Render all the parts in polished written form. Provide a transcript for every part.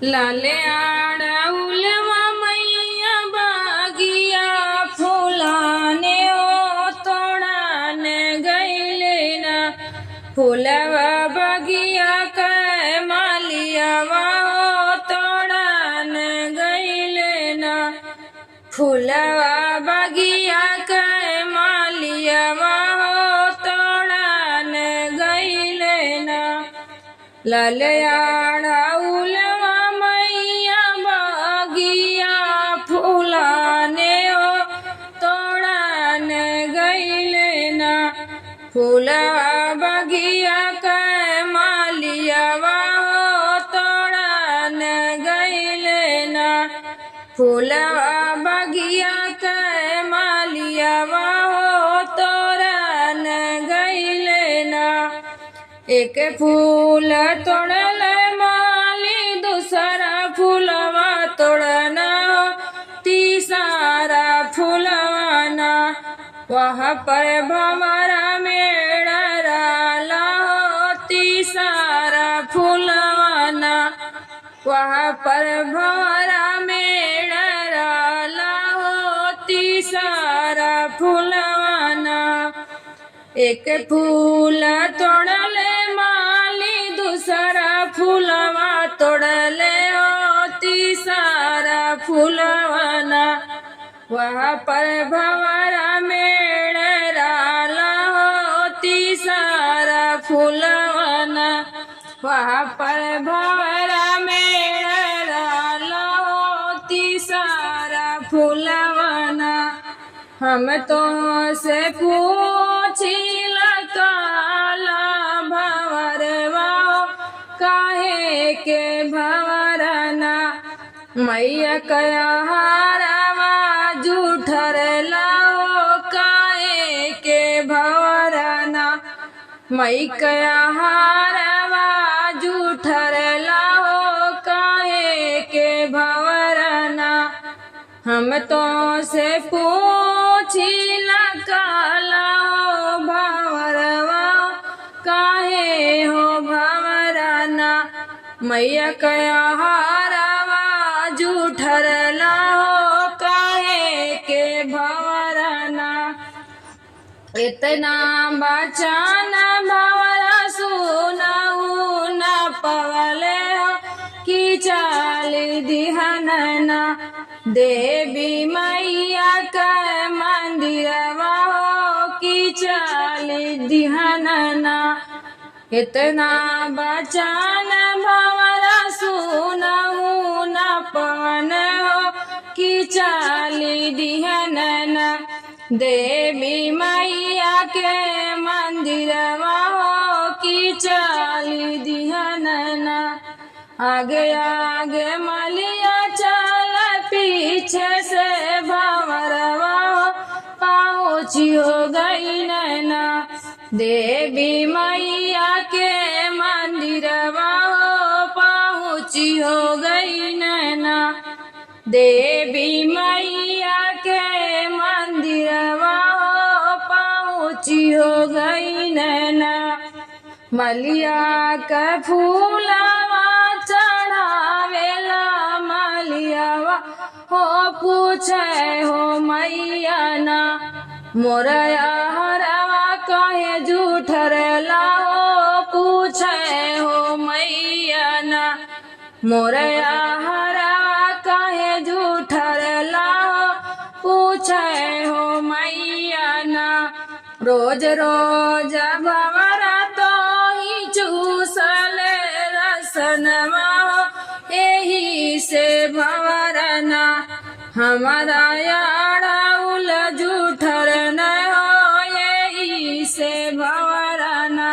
लाले आड़उलवा मैया बागिया फूलाने ओ तोड़ाने गईले ना फूलवा बगिया कै मालियावा ओ तोड़ाने गईले ना फूलवा बगिया कै मालियावा ओ तोड़ाने गईले ना लाले आड़उलवा मैया बागिया फूलाने ओ तोड़ाने गईले ना फूलवा बगिया कै मालियावा ओ तोड़ाने गईले ना फूलवा बगिया कै मालियावा ओ तोड़ाने गईले ना एक फूल तोड़ले माली दूसरा फूलवा तोड़ना तीसरा फूलवा ना वहाँ पर भंवरा मेरा डाला हो तीसरा फूलवा ना वहाँ पर भंवरा मेरा डाला हो तीसरा फूलवा ना एक फूल तोड़ले माली दूसरा फूलवा तोड़ले ओ तीसरा फूलवा ना वहाँ पर भंवरा मेरे डाला हो तीसरा फूलवा ना वहाँ पर भंवरा मेरे डाला हो तीसरा फूलवा ना हम तो से पूछिला काला भंवरवा काहे के भंवरना मैया कया हारवा जूठर लाओ काहे के भंवरना मई कया हारवा जूठर लाओ काहे के भंवरना हम तो से पूछिला काला हो भंवरवा काहे हो भंवरना मैया कया हारवा जूठर लाओ काहे के भंवरना इतना बचाना भंवरा सुनाऊ न पवले हो कि चाली दिहनना देवी मैया का मंदिरवा हो कि चाली दिहनना इतना बचान भंवरा सुनाऊ न पवन हो कि चाली दिहनना देवी मैया के मंदिरवा हो कि चाली दिहनना आगे आगे मलिया चल पीछे से भंवरवा पहुँची हो गई नैना देवी मैया के मंदिरवा पहुँची हो गई नैना देवी मैया के मंदिरवा पहुँची हो गई नैना मलिया का फूलवा चढ़ावेला मलियावा हो पूछे हो मैया ना मोरया हरवा कहे जूठर लाओ पूछे हो मैया ना मोरया हरवा कहे जूठर लाओ पूछे हो मैया ना रोज रोज भंवरा तो ही चूसले रसनवा यही से भंवरना हमारा याड़उल जूठर न हो यही से भंवरना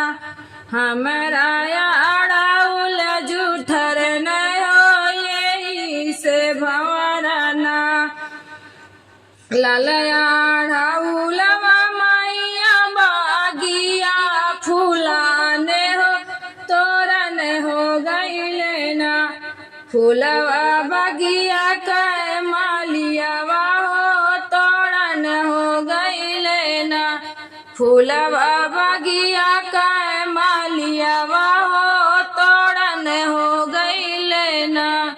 हमारा याड़उल जूठर न हो यही से भंवरना लालयाड़उलवा मैया बागिया फूलाने हो तोरन हो गईले ना फूलवा बगिया कै मालियावा हो तोड़न हो गईले ना फूलवा बगिया कै मालियावा हो तोड़न हो गईले ना